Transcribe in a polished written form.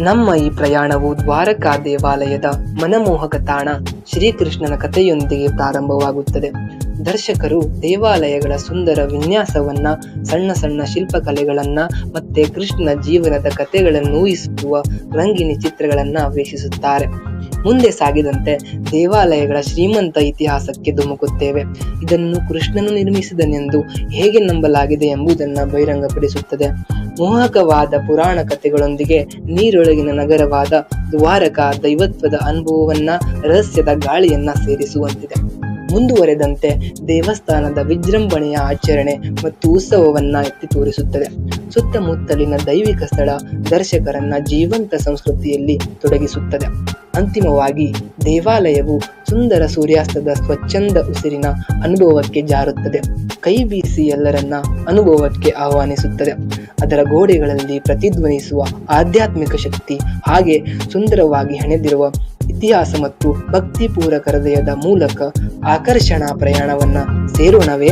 ನಮ್ಮ ಈ ಪ್ರಯಾಣವು ದ್ವಾರಕಾ ದೇವಾಲಯದ ಮನಮೋಹಕ ತಾಣ ಶ್ರೀಕೃಷ್ಣನ ಕಥೆಯೊಂದಿಗೆ ಪ್ರಾರಂಭವಾಗುತ್ತದೆ. ದರ್ಶಕರು ದೇವಾಲಯಗಳ ಸುಂದರ ವಿನ್ಯಾಸವನ್ನ, ಸಣ್ಣ ಸಣ್ಣ ಶಿಲ್ಪಕಲೆಗಳನ್ನ ಮತ್ತೆ ಕೃಷ್ಣನ ಜೀವನದ ಕಥೆಗಳನ್ನು ಊಹಿಸುವ ರಂಗಿನ ಚಿತ್ರಗಳನ್ನ ವೀಕ್ಷಿಸುತ್ತಾರೆ. ಮುಂದೆ ಸಾಗಿದಂತೆ ದೇವಾಲಯಗಳ ಶ್ರೀಮಂತ ಇತಿಹಾಸಕ್ಕೆ ಧುಮುಕುತ್ತೇವೆ. ಇದನ್ನು ಕೃಷ್ಣನು ನಿರ್ಮಿಸಿದನೆಂದು ಹೇಗೆ ನಂಬಲಾಗಿದೆ ಎಂಬುದನ್ನು ಬಹಿರಂಗಪಡಿಸುತ್ತದೆ. ಮೋಹಕವಾದ ಪುರಾಣ ಕಥೆಗಳೊಂದಿಗೆ ನೀರೊಳಗಿನ ನಗರವಾದ ದ್ವಾರಕಾ ದೈವತ್ವದ ಅನುಭವವನ್ನ, ರಹಸ್ಯದ ಗಾಳಿಯನ್ನ ಸೇರಿಸುವಂತಿದೆ. ಮುಂದುವರೆದಂತೆ ದೇವಸ್ಥಾನದ ವಿಜೃಂಭಣೆಯ ಆಚರಣೆ ಮತ್ತು ಉತ್ಸವವನ್ನ ಎತ್ತಿ ತೋರಿಸುತ್ತದೆ. ಸುತ್ತಮುತ್ತಲಿನ ದೈವಿಕ ಸ್ಥಳ ದರ್ಶಕರನ್ನ ಜೀವಂತ ಸಂಸ್ಕೃತಿಯಲ್ಲಿ ತೊಡಗಿಸುತ್ತದೆ. ಅಂತಿಮವಾಗಿ ದೇವಾಲಯವು ಸುಂದರ ಸೂರ್ಯಾಸ್ತದ ಸ್ವಚ್ಛಂದ ಉಸಿರಿನ ಅನುಭವಕ್ಕೆ ಜಾರುತ್ತದೆ. ಕೈ ಬೀಸಿ ಎಲ್ಲರನ್ನ ಅನುಭವಕ್ಕೆ ಆಹ್ವಾನಿಸುತ್ತದೆ. ಅದರ ಗೋಡೆಗಳಲ್ಲಿ ಪ್ರತಿಧ್ವನಿಸುವ ಆಧ್ಯಾತ್ಮಿಕ ಶಕ್ತಿ, ಹಾಗೆ ಸುಂದರವಾಗಿ ಹೆಣೆದಿರುವ ಇತಿಹಾಸ ಮತ್ತು ಭಕ್ತಿಪೂರ್ವಕ ಹೃದಯದ ಮೂಲಕ ಆಕರ್ಷಣಾ ಪ್ರಯಾಣವನ್ನ ಸೇರೋಣವೇ?